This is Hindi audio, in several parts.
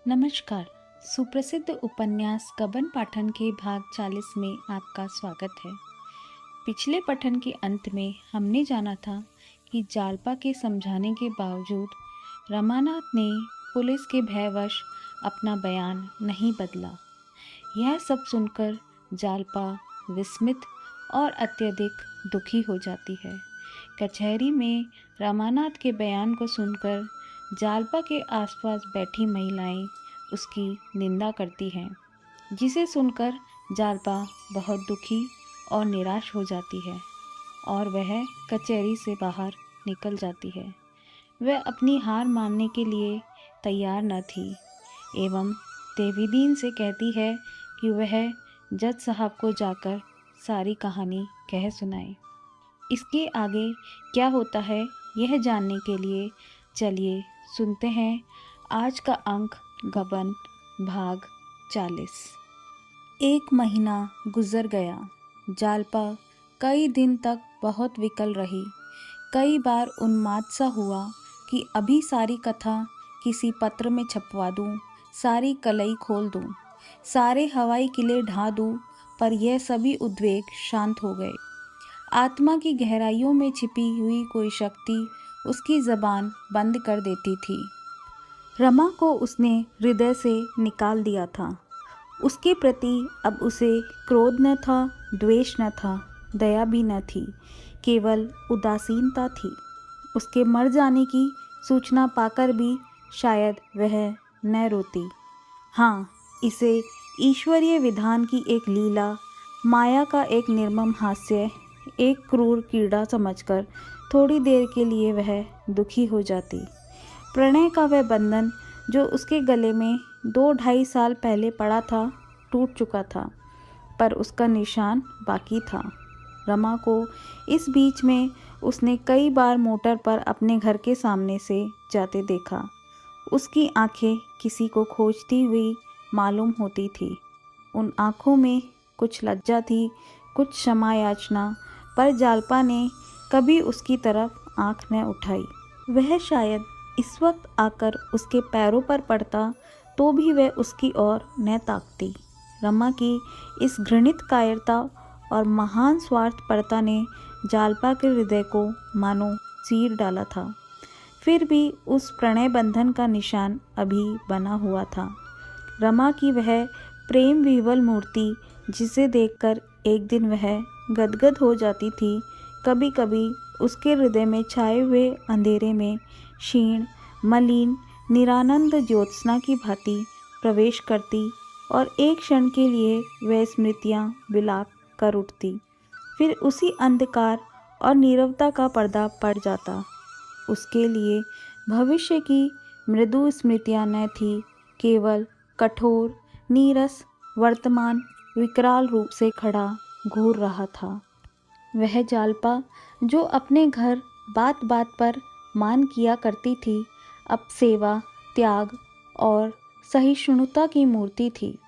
नमस्कार। सुप्रसिद्ध उपन्यास गबन पाठन के भाग 40 में आपका स्वागत है। पिछले पठन के अंत में हमने जाना था कि जालपा के समझाने के बावजूद रमानाथ ने पुलिस के भयवश अपना बयान नहीं बदला। यह सब सुनकर जालपा विस्मित और अत्यधिक दुखी हो जाती है। कचहरी में रमानाथ के बयान को सुनकर जालपा के आसपास बैठी महिलाएं उसकी निंदा करती हैं, जिसे सुनकर जालपा बहुत दुखी और निराश हो जाती है और वह कचहरी से बाहर निकल जाती है। वह अपनी हार मानने के लिए तैयार न थी एवं देवीदीन से कहती है कि वह जज साहब को जाकर सारी कहानी कह सुनाए। इसके आगे क्या होता है यह जानने के लिए चलिए सुनते हैं आज का अंक गबन भाग 40। एक महीना गुजर गया। जालपा कई दिन तक बहुत विकल रही। कई बार उन्माद सा हुआ कि अभी सारी कथा किसी पत्र में छपवा दूं, सारी कलई खोल दूं, सारे हवाई किले ढा दूं, पर यह सभी उद्वेग शांत हो गए। आत्मा की गहराइयों में छिपी हुई कोई शक्ति उसकी ज़बान बंद कर देती थी। रमा को उसने हृदय से निकाल दिया था। उसके प्रति अब उसे क्रोध न था, द्वेष न था, दया भी न थी, केवल उदासीनता थी। उसके मर जाने की सूचना पाकर भी शायद वह न रोती। हाँ, इसे ईश्वरीय विधान की एक लीला, माया का एक निर्मम हास्य, एक क्रूर कीड़ा समझकर थोड़ी देर के लिए वह दुखी हो जाती। प्रणय का वह बंधन जो उसके गले में 2-2.5 साल पहले पड़ा था टूट चुका था, पर उसका निशान बाकी था। रमा को इस बीच में उसने कई बार मोटर पर अपने घर के सामने से जाते देखा। उसकी आंखें किसी को खोजती हुई मालूम होती थी। उन आँखों में कुछ लज्जा थी, कुछ क्षमा याचना, पर जालपा ने कभी उसकी तरफ आँख न उठाई। वह शायद इस वक्त आकर उसके पैरों पर पड़ता तो भी वह उसकी ओर न ताकती। रमा की इस घृणित कायरता और महान स्वार्थपरता ने जालपा के हृदय को मानो चीर डाला था। फिर भी उस प्रणय बंधन का निशान अभी बना हुआ था। रमा की वह प्रेम विह्वल मूर्ति, जिसे देखकर एक दिन वह गदगद हो जाती थी, कभी कभी उसके हृदय में छाए हुए अंधेरे में क्षीण, मलिन, निरानंद ज्योत्सना की भांति प्रवेश करती और एक क्षण के लिए वह स्मृतियाँ विलाप कर उठती। फिर उसी अंधकार और नीरवता का पर्दा पड़ जाता। उसके लिए भविष्य की मृदु स्मृतियाँ न थी, केवल कठोर, नीरस वर्तमान विकराल रूप से खड़ा घूर रहा था। वह जालपा जो अपने घर बात बात पर मान किया करती थी, अब सेवा, त्याग और सहिष्णुता की मूर्ति थी।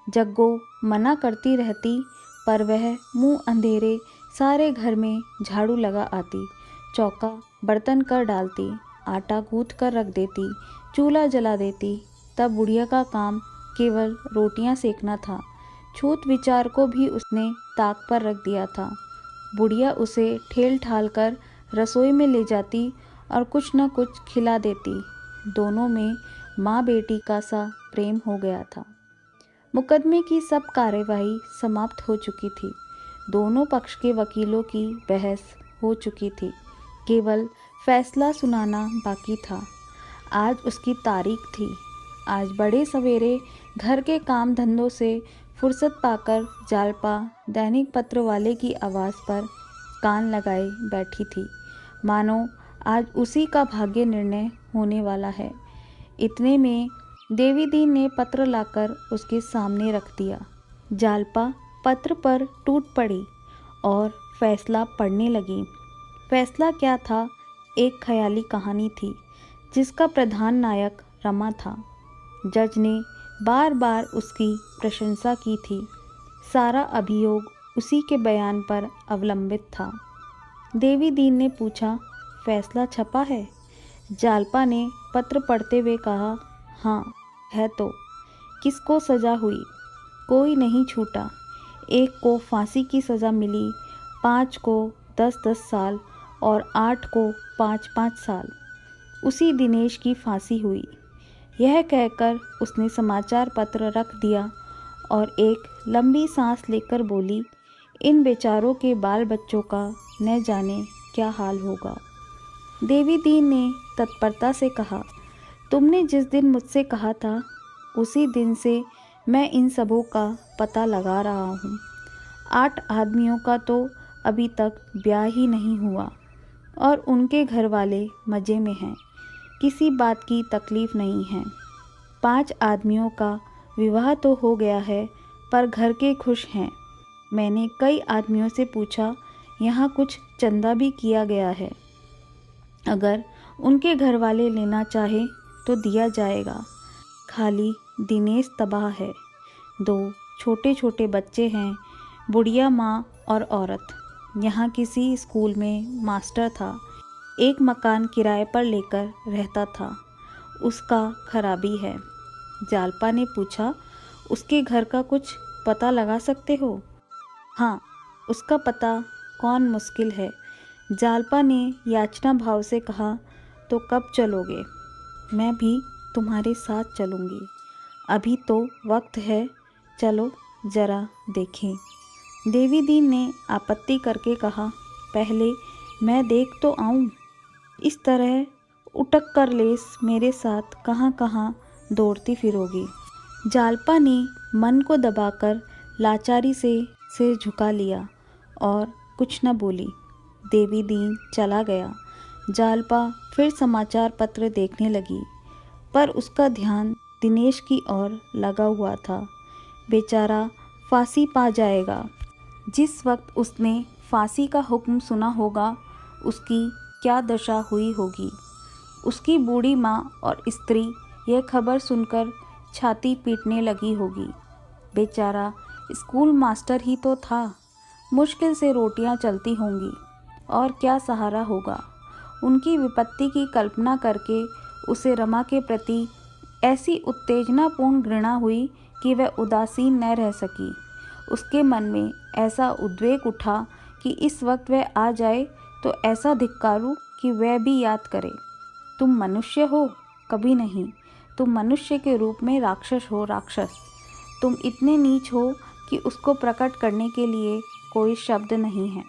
जग्गो मना करती रहती, पर वह मुंह अंधेरे सारे घर में झाड़ू लगा आती, चौका बर्तन कर डालती, आटा गूंथ कर रख देती, चूल्हा जला देती। तब बुढ़िया का काम केवल रोटियां सेकना था। छूत विचार को भी उसने ताक पर रख दिया था। बुढ़िया उसे ठेल ठाल कर रसोई में ले जाती और कुछ न कुछ खिला देती। दोनों में माँ बेटी का सा प्रेम हो गया था। मुकदमे की सब कार्यवाही समाप्त हो चुकी थी। दोनों पक्ष के वकीलों की बहस हो चुकी थी। केवल फैसला सुनाना बाकी था। आज उसकी तारीख थी। आज बड़े सवेरे घर के काम धंधों से फुर्सत पाकर जालपा दैनिक पत्र वाले की आवाज़ पर कान लगाए बैठी थी, मानो आज उसी का भाग्य निर्णय होने वाला है। इतने में देवीदीन ने पत्र लाकर उसके सामने रख दिया। जालपा पत्र पर टूट पड़ी और फैसला पढ़ने लगी। फैसला क्या था? एक ख्याली कहानी थी जिसका प्रधान नायक रमा था। जज ने बार बार उसकी प्रशंसा की थी। सारा अभियोग उसी के बयान पर अवलंबित था। देवीदीन ने पूछा, फैसला छपा है? जालपा ने पत्र पढ़ते हुए कहा, हाँ, है तो किसको सज़ा हुई? कोई नहीं छूटा। एक को फांसी की सज़ा मिली, 5 को 10-10 साल और 8 को 5-5 साल। उसी दिनेश की फांसी हुई। यह कहकर उसने समाचार पत्र रख दिया और एक लंबी सांस लेकर बोली, इन बेचारों के बाल बच्चों का न जाने क्या हाल होगा। देवी दीन ने तत्परता से कहा, तुमने जिस दिन मुझसे कहा था उसी दिन से मैं इन सबों का पता लगा रहा हूँ। 8 आदमियों का तो अभी तक ब्याह ही नहीं हुआ और उनके घर वाले मज़े में हैं, किसी बात की तकलीफ़ नहीं है। 5 आदमियों का विवाह तो हो गया है पर घर के खुश हैं। मैंने कई आदमियों से पूछा, यहाँ कुछ चंदा भी किया गया है। अगर उनके घर वाले लेना चाहे तो दिया जाएगा। खाली दिनेश तबाह है। 2 छोटे छोटे बच्चे हैं, बुढ़िया माँ और औरत। यहाँ किसी स्कूल में मास्टर था। एक मकान किराए पर लेकर रहता था, उसका खराबी है। जालपा ने पूछा, उसके घर का कुछ पता लगा सकते हो? हाँ, उसका पता कौन मुश्किल है। जालपा ने याचना भाव से कहा, तो कब चलोगे? मैं भी तुम्हारे साथ चलूँगी। अभी तो वक्त है, चलो ज़रा देखें। देवी दीन ने आपत्ति करके कहा, पहले मैं देख तो आऊँ। इस तरह उटक कर लेस मेरे साथ कहाँ कहाँ दौड़ती फिरोगी। जालपा ने मन को दबाकर लाचारी से सिर झुका लिया और कुछ न बोली। देवी दीन चला गया। जालपा फिर समाचार पत्र देखने लगी, पर उसका ध्यान दिनेश की ओर लगा हुआ था। बेचारा फांसी पा जाएगा। जिस वक्त उसने फांसी का हुक्म सुना होगा, उसकी क्या दशा हुई होगी। उसकी बूढ़ी माँ और स्त्री यह खबर सुनकर छाती पीटने लगी होगी। बेचारा स्कूल मास्टर ही तो था, मुश्किल से रोटियां चलती होंगी और क्या सहारा होगा। उनकी विपत्ति की कल्पना करके उसे रमा के प्रति ऐसी उत्तेजनापूर्ण घृणा हुई कि वह उदासीन न रह सकी। उसके मन में ऐसा उद्वेग उठा कि इस वक्त वह आ जाए तो ऐसा धिक्कारूं कि वह भी याद करे, तुम मनुष्य हो? कभी नहीं। तुम मनुष्य के रूप में राक्षस हो, राक्षस। तुम इतने नीच हो कि उसको प्रकट करने के लिए कोई शब्द नहीं है।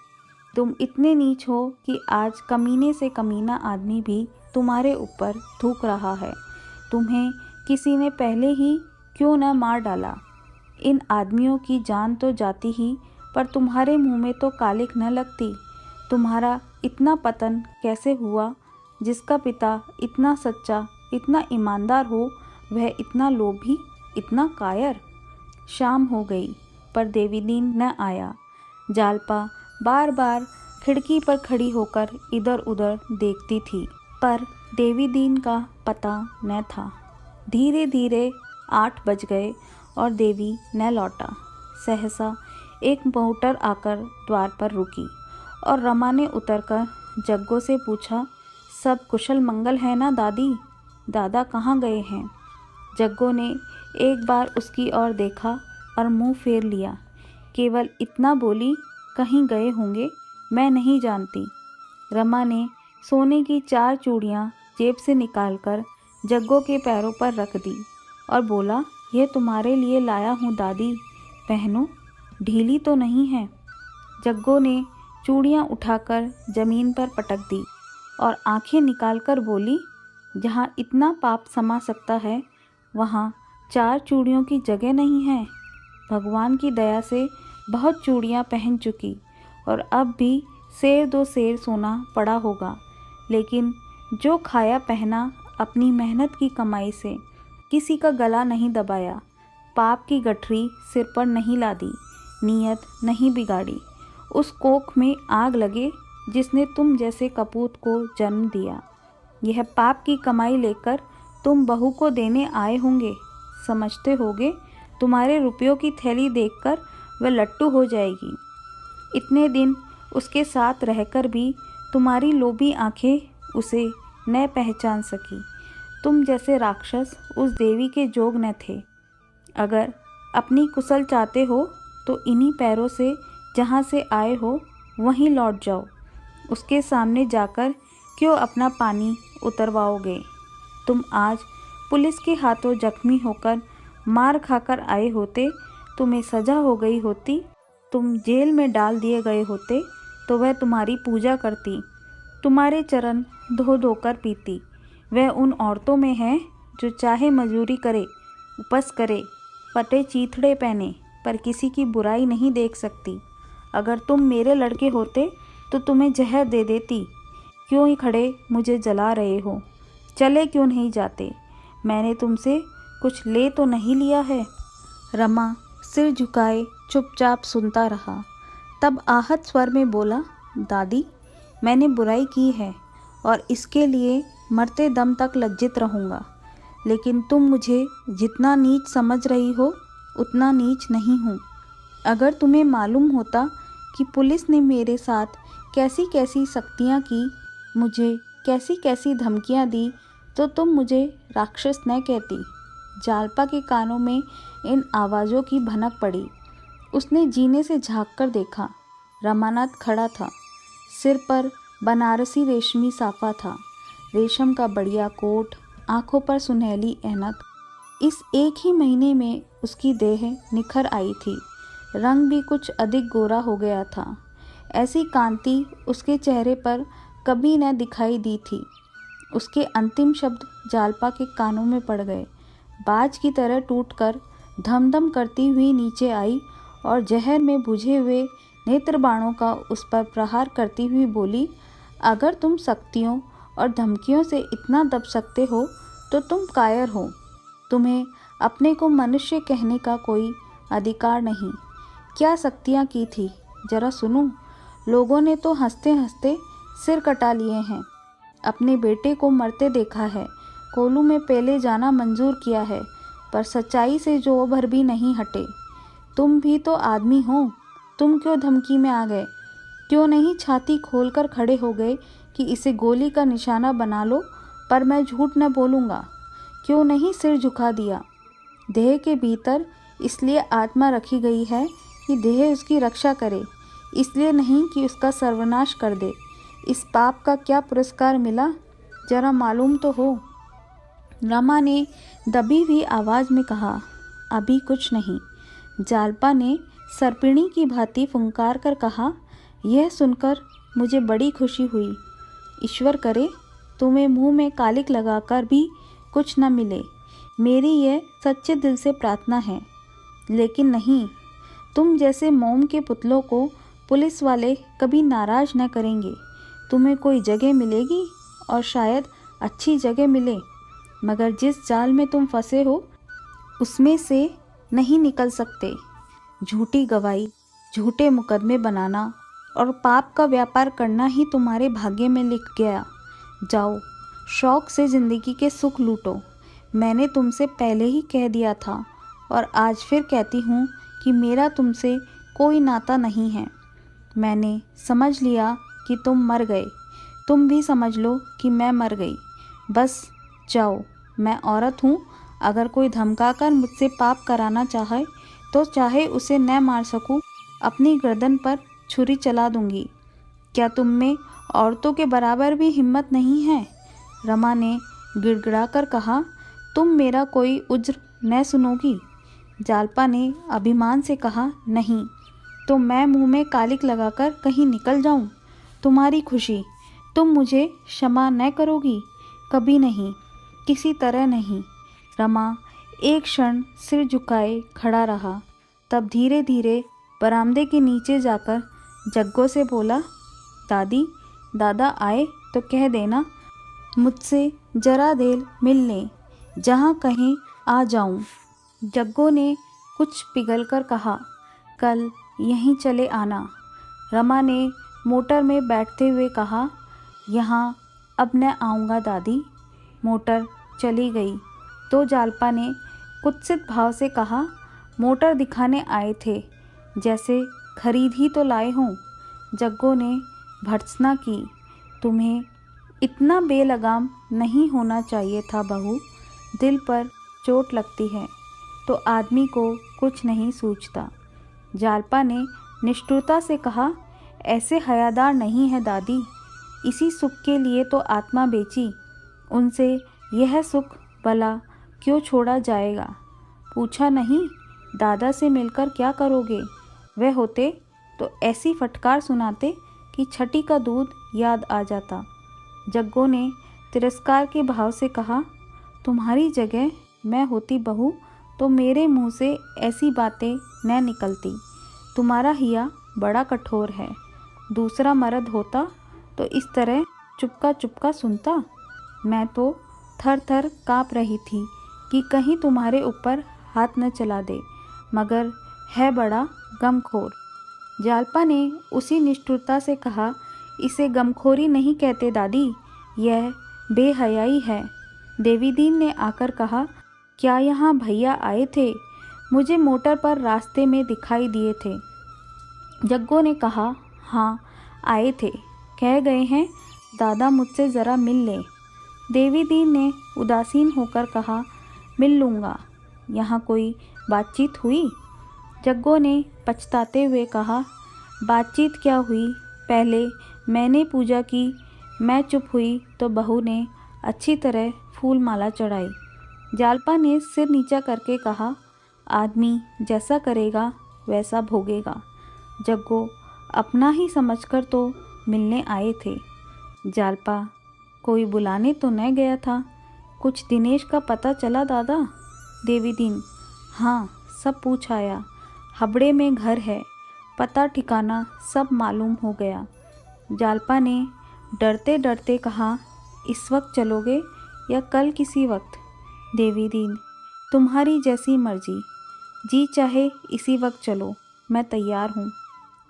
तुम इतने नीच हो कि आज कमीने से कमीना आदमी भी तुम्हारे ऊपर थूक रहा है। तुम्हें किसी ने पहले ही क्यों न मार डाला। इन आदमियों की जान तो जाती ही, पर तुम्हारे मुंह में तो कालिक न लगती। तुम्हारा इतना पतन कैसे हुआ? जिसका पिता इतना सच्चा, इतना ईमानदार हो, वह इतना लोभी, इतना कायर। शाम हो गई पर देवी दीन न आया। जालपा बार बार खिड़की पर खड़ी होकर इधर उधर देखती थी, पर देवी दीन का पता न था। धीरे धीरे 8 बज गए और देवी न लौटा। सहसा एक मोटर आकर द्वार पर रुकी और रमा ने उतरकर जग्गो से पूछा, सब कुशल मंगल है ना दादी? दादा कहाँ गए हैं? जग्गो ने एक बार उसकी ओर देखा और मुंह फेर लिया। केवल इतना बोली, कहीं गए होंगे, मैं नहीं जानती। रमा ने सोने की 4 चूड़ियाँ जेब से निकालकर जग्गो के पैरों पर रख दी और बोला, यह तुम्हारे लिए लाया हूँ दादी, पहनो, ढीली तो नहीं है। जग्गो ने चूड़ियाँ उठाकर जमीन पर पटक दी और आंखें निकालकर बोली, जहाँ इतना पाप समा सकता है वहाँ 4 चूड़ियों की जगह नहीं है। भगवान की दया से बहुत चूड़ियाँ पहन चुकी और अब भी 1.5 सेर सोना पड़ा होगा, लेकिन जो खाया पहना अपनी मेहनत की कमाई से, किसी का गला नहीं दबाया, पाप की गठरी सिर पर नहीं लादी, नीयत नहीं बिगाड़ी। उस कोख में आग लगे जिसने तुम जैसे कपूत को जन्म दिया। यह पाप की कमाई लेकर तुम बहू को देने आए होंगे। समझते होगे तुम्हारे रुपयों की थैली देखकर वह लट्टू हो जाएगी। इतने दिन उसके साथ रहकर भी तुम्हारी लोभी आंखें उसे न पहचान सकी। तुम जैसे राक्षस उस देवी के जोग न थे। अगर अपनी कुशल चाहते हो तो इन्हीं पैरों से जहाँ से आए हो वहीं लौट जाओ। उसके सामने जाकर क्यों अपना पानी उतरवाओगे? तुम आज पुलिस के हाथों जख्मी होकर मार खाकर आए होते, तुम्हें सज़ा हो गई होती, तुम जेल में डाल दिए गए होते तो वह तुम्हारी पूजा करती, तुम्हारे चरण धो धोकर पीती। वह उन औरतों में है जो चाहे मजदूरी करे, उपवास करे, फटे चीथड़े पहने, पर किसी की बुराई नहीं देख सकती। अगर तुम मेरे लड़के होते तो तुम्हें जहर दे देती। क्यों ही खड़े मुझे जला रहे हो? चले क्यों नहीं जाते? मैंने तुमसे कुछ ले तो नहीं लिया है? रमा सिर झुकाए चुपचाप सुनता रहा। तब आहत स्वर में बोला, दादी, मैंने बुराई की है और इसके लिए मरते दम तक लज्जित रहूँगा। लेकिन तुम मुझे जितना नीच समझ रही हो उतना नीच नहीं हूँ। अगर तुम्हें मालूम होता कि पुलिस ने मेरे साथ कैसी कैसी सख्तियाँ की, मुझे कैसी कैसी धमकियाँ दी, तो तुम मुझे राक्षस न कहती। जालपा के कानों में इन आवाज़ों की भनक पड़ी। उसने जीने से झाँक कर देखा। रमानाथ खड़ा था। सिर पर बनारसी रेशमी साफा था, रेशम का बढ़िया कोट, आंखों पर सुनहली ऐनक। इस एक ही महीने में उसकी देह निखर आई थी, रंग भी कुछ अधिक गोरा हो गया था। ऐसी कांति उसके चेहरे पर कभी न दिखाई दी थी। उसके अंतिम शब्द जालपा के कानों में पड़ गए। बाज की तरह टूटकर धम धम करती हुई नीचे आई और जहर में बुझे हुए नेत्र बाणों का उस पर प्रहार करती हुई बोली, अगर तुम शक्तियों और धमकियों से इतना दब सकते हो तो तुम कायर हो। तुम्हें अपने को मनुष्य कहने का कोई अधिकार नहीं। क्या शक्तियाँ की थी जरा सुनो। लोगों ने तो हंसते हंसते सिर कटा लिए हैं। अपने बेटे को मरते देखा है, कोलू में पहले जाना मंजूर किया है, पर सच्चाई से जो भर भी नहीं हटे। तुम भी तो आदमी हो, तुम क्यों धमकी में आ गए? क्यों नहीं छाती खोलकर खड़े हो गए कि इसे गोली का निशाना बना लो, पर मैं झूठ न बोलूँगा? क्यों नहीं सिर झुका दिया? देह के भीतर इसलिए आत्मा रखी गई है कि देह उसकी रक्षा करे, इसलिए नहीं कि उसका सर्वनाश कर दे। इस पाप का क्या पुरस्कार मिला, जरा मालूम तो हो। रमा ने दबी हुई आवाज़ में कहा, अभी कुछ नहीं। जालपा ने सर्पिणी की भांति फुंकार कर कहा, यह सुनकर मुझे बड़ी खुशी हुई। ईश्वर करे तुम्हें मुंह में कालिक लगाकर भी कुछ न मिले, मेरी यह सच्चे दिल से प्रार्थना है। लेकिन नहीं, तुम जैसे मोम के पुतलों को पुलिस वाले कभी नाराज न करेंगे। तुम्हें कोई जगह मिलेगी और शायद अच्छी जगह मिले, मगर जिस जाल में तुम फंसे हो उसमें से नहीं निकल सकते। झूठी गवाही, झूठे मुकदमे बनाना और पाप का व्यापार करना ही तुम्हारे भाग्य में लिख गया। जाओ, शौक से ज़िंदगी के सुख लूटो। मैंने तुमसे पहले ही कह दिया था और आज फिर कहती हूँ कि मेरा तुमसे कोई नाता नहीं है। मैंने समझ लिया कि तुम मर गए, तुम भी समझ लो कि मैं मर गई। बस जाओ, मैं औरत हूँ। अगर कोई धमकाकर मुझसे पाप कराना चाहे तो चाहे उसे न मार सकूँ, अपनी गर्दन पर छुरी चला दूंगी। क्या तुम में औरतों के बराबर भी हिम्मत नहीं है? रमा ने गिड़गिड़ाकर कहा, तुम मेरा कोई उज्र न सुनोगी? जालपा ने अभिमान से कहा, नहीं। तो मैं मुंह में कालिक लगाकर कहीं निकल जाऊं? तुम्हारी खुशी, तुम मुझे क्षमा न करोगी? कभी नहीं, किसी तरह नहीं। रमा एक क्षण सिर झुकाए खड़ा रहा, तब धीरे धीरे बरामदे के नीचे जाकर जग्गो से बोला, दादी, दादा आए तो कह देना मुझसे जरा देर मिल लें, जहाँ कहीं आ जाऊं। जग्गो ने कुछ पिघलकर कहा, कल यहीं चले आना। रमा ने मोटर में बैठते हुए कहा, यहाँ अब न आऊँगा दादी। मोटर चली गई तो जालपा ने कुत्सित भाव से कहा, मोटर दिखाने आए थे, जैसे खरीद ही तो लाए हों। जग्गो ने भर्त्सना की, तुम्हें इतना बेलगाम नहीं होना चाहिए था बहू। दिल पर चोट लगती है तो आदमी को कुछ नहीं सूझता। जालपा ने निष्ठुरता से कहा, ऐसे हयादार नहीं है दादी। इसी सुख के लिए तो आत्मा बेची। उनसे यह सुख भला क्यों छोड़ा जाएगा? पूछा नहीं, दादा से मिलकर क्या करोगे? वह होते तो ऐसी फटकार सुनाते कि छठी का दूध याद आ जाता। जग्गो ने तिरस्कार के भाव से कहा, तुम्हारी जगह मैं होती बहू तो मेरे मुंह से ऐसी बातें न निकलती। तुम्हारा हिया बड़ा कठोर है। दूसरा मर्द होता तो इस तरह चुपका चुपका सुनता। मैं तो थर थर काँप रही थी कि कहीं तुम्हारे ऊपर हाथ न चला दे, मगर है बड़ा गमखोर। जालपा ने उसी निष्ठुरता से कहा, इसे गमखोरी नहीं कहते दादी, यह बेहयाई है। देवीदीन ने आकर कहा, क्या यहाँ भैया आए थे? मुझे मोटर पर रास्ते में दिखाई दिए थे। जग्गो ने कहा, हाँ आए थे, कह गए हैं दादा मुझसे ज़रा मिल ले। देवीदीन ने उदासीन होकर कहा, मिल लूँगा। यहाँ कोई बातचीत हुई? जग्गो ने पछताते हुए कहा, बातचीत क्या हुई, पहले मैंने पूजा की। मैं चुप हुई तो बहू ने अच्छी तरह फूल माला चढ़ाई। जालपा ने सिर नीचा करके कहा, आदमी जैसा करेगा वैसा भोगेगा। जग्गो अपना ही समझकर तो मिलने आए थे। जालपा कोई बुलाने तो न गया था? कुछ दिनेश का पता चला दादा? देवीदीन, हाँ सब पूछ आया। हबड़े में घर है, पता ठिकाना सब मालूम हो गया। जालपा ने डरते डरते कहा, इस वक्त चलोगे या कल किसी वक्त? देवीदीन, तुम्हारी जैसी मर्जी, जी चाहे इसी वक्त चलो, मैं तैयार हूँ।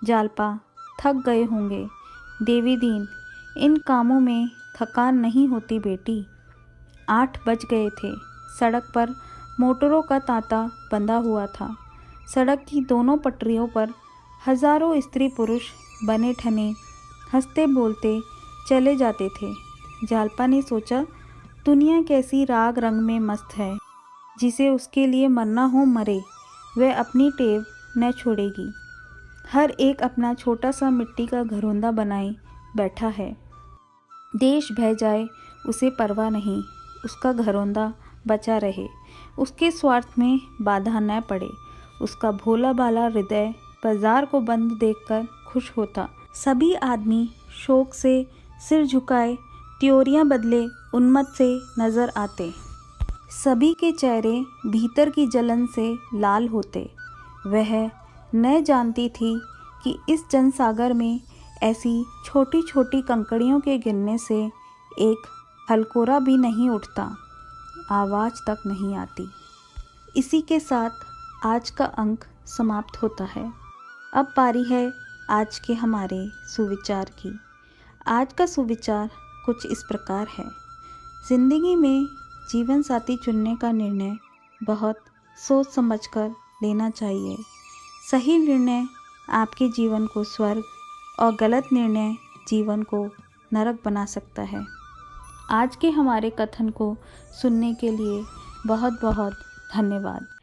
जालपा, थक गए होंगे। देवीदीन, इन कामों में थकान नहीं होती बेटी। 8 बज गए थे। सड़क पर मोटरों का तांता बंधा हुआ था। सड़क की दोनों पटरियों पर हजारों स्त्री पुरुष बने ठने हंसते बोलते चले जाते थे। जालपा ने सोचा, दुनिया कैसी राग रंग में मस्त है। जिसे उसके लिए मरना हो मरे, वह अपनी टेव न छोड़ेगी। हर एक अपना छोटा सा मिट्टी का घरौंदा बनाए बैठा है। देश बह जाए उसे परवाह नहीं, उसका घरौंदा बचा रहे, उसके स्वार्थ में बाधा न पड़े। उसका भोला भाला हृदय बाजार को बंद देखकर खुश होता। सभी आदमी शोक से सिर झुकाए त्योरियां बदले उन्मत्त से नजर आते। सभी के चेहरे भीतर की जलन से लाल होते। वह न जानती थी कि इस जनसागर में ऐसी छोटी छोटी कंकड़ियों के गिरने से एक हलकोरा भी नहीं उठता, आवाज़ तक नहीं आती। इसी के साथ आज का अंक समाप्त होता है। अब पारी है आज के हमारे सुविचार की। आज का सुविचार कुछ इस प्रकार है, ज़िंदगी में जीवन साथी चुनने का निर्णय बहुत सोच समझकर लेना चाहिए। सही निर्णय आपके जीवन को स्वर्ग और गलत निर्णय जीवन को नरक बना सकता है। आज के हमारे कथन को सुनने के लिए बहुत बहुत धन्यवाद।